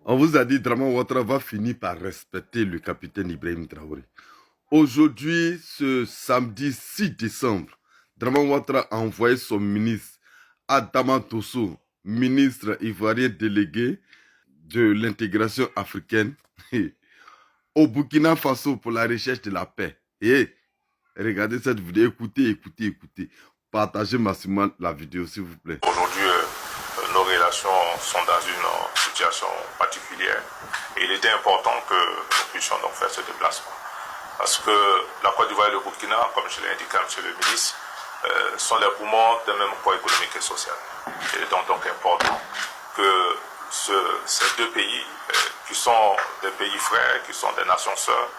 On vous a dit Draman Ouattara va finir par respecter le capitaine Ibrahim Traoré. Aujourd'hui, ce samedi 6 décembre, Draman Ouattara a envoyé son ministre Adama Tosso, ministre ivoirien délégué de l'intégration africaine, au Burkina Faso pour la recherche de la paix. Et regardez cette vidéo, écoutez. Partagez massivement la vidéo, s'il vous plaît. Aujourd'hui, nos relations sont dans une situation particulière et il était important que nous puissions donc faire ce déplacement. Parce que la Côte d'Ivoire et le Burkina, comme je l'ai indiqué à M. le ministre, sont les poumons d'un même poids économique et social. Il est donc important que ces deux pays, qui sont des pays frères, qui sont des nations sœurs,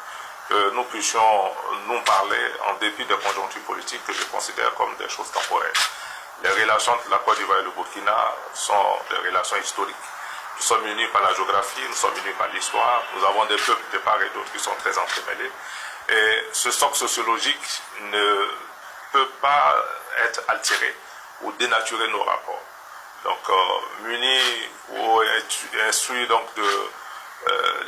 que nous puissions nous parler en dépit des conjonctures politiques que je considère comme des choses temporaires. Les relations entre la Côte d'Ivoire et le Burkina sont des relations historiques. Nous sommes unis par la géographie, nous sommes unis par l'histoire, nous avons des peuples de part et d'autre qui sont très entremêlés. Et ce socle sociologique ne peut pas être altéré ou dénaturer nos rapports. Donc, munis ou instruits donc de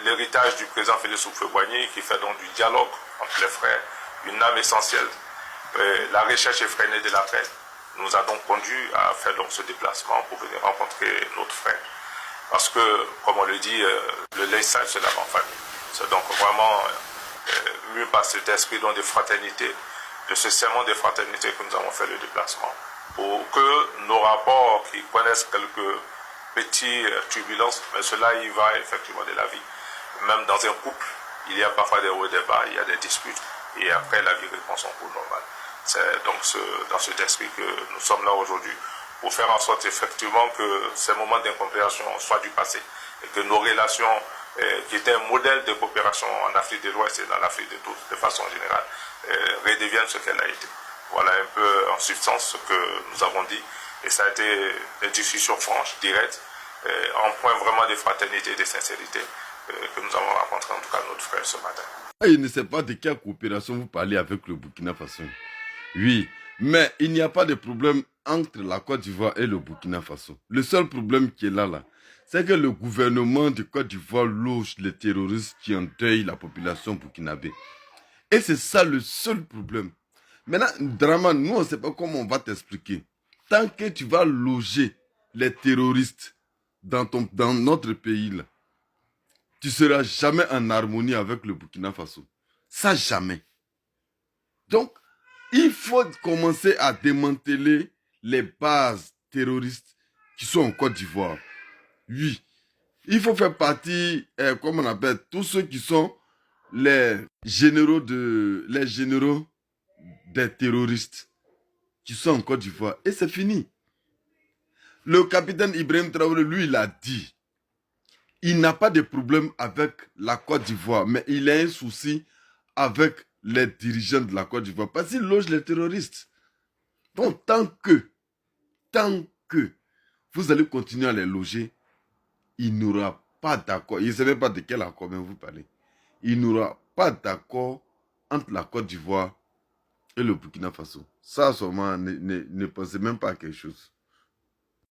l'héritage du président Félix Houphouët-Boigny qui fait donc du dialogue entre les frères, une âme essentielle, la recherche effrénée de la paix, nous a donc conduit à faire donc ce déplacement pour venir rencontrer notre frère. Parce que, comme on le dit, le Leysage, c'est la grande famille. C'est donc vraiment mu par cet esprit donc de fraternité, de ce serment de fraternité que nous avons fait le déplacement. Pour que nos rapports qui connaissent quelques petites turbulences, mais cela y va effectivement de la vie. Même dans un couple, il y a parfois des hauts et des bas, il y a des disputes, et après la vie reprend son cours normal. C'est donc dans cet esprit que nous sommes là aujourd'hui, pour faire en sorte effectivement que ces moments d'incompréhension soient du passé, et que nos relations, qui étaient un modèle de coopération en Afrique de l'Ouest et dans l'Afrique de façon générale, redeviennent ce qu'elle a été. Voilà un peu en substance ce que nous avons dit, et ça a été une discussion franche, directe, en point vraiment de fraternité et de sincérité que nous avons rencontré en tout cas notre frère ce matin. Il ne sait pas de quelle coopération vous parlez avec le Burkina Faso. Oui, mais il n'y a pas de problème entre la Côte d'Ivoire et le Burkina Faso. Le seul problème qui est là, c'est que le gouvernement de Côte d'Ivoire loge les terroristes qui endeuillent la population burkinabé. Et c'est ça le seul problème. Maintenant, Draman, nous on ne sait pas comment on va t'expliquer. Tant que tu vas loger les terroristes dans notre pays, là, tu ne seras jamais en harmonie avec le Burkina Faso. Ça, jamais. Donc, il faut commencer à démanteler les bases terroristes qui sont en Côte d'Ivoire. Oui. Il faut faire partie, comme on appelle, tous ceux qui sont les généraux des terroristes qui sont en Côte d'Ivoire. Et c'est fini. Le capitaine Ibrahim Traoré, lui, il a dit, il n'a pas de problème avec la Côte d'Ivoire, mais il a un souci avec les dirigeants de la Côte d'Ivoire parce qu'ils logent les terroristes. Donc, tant que vous allez continuer à les loger, il n'aura pas d'accord. Il ne sait même pas de quel accord vous parlez. Il n'aura pas d'accord entre la Côte d'Ivoire et le Burkina Faso. Ça, sûrement, ne pensez même pas à quelque chose.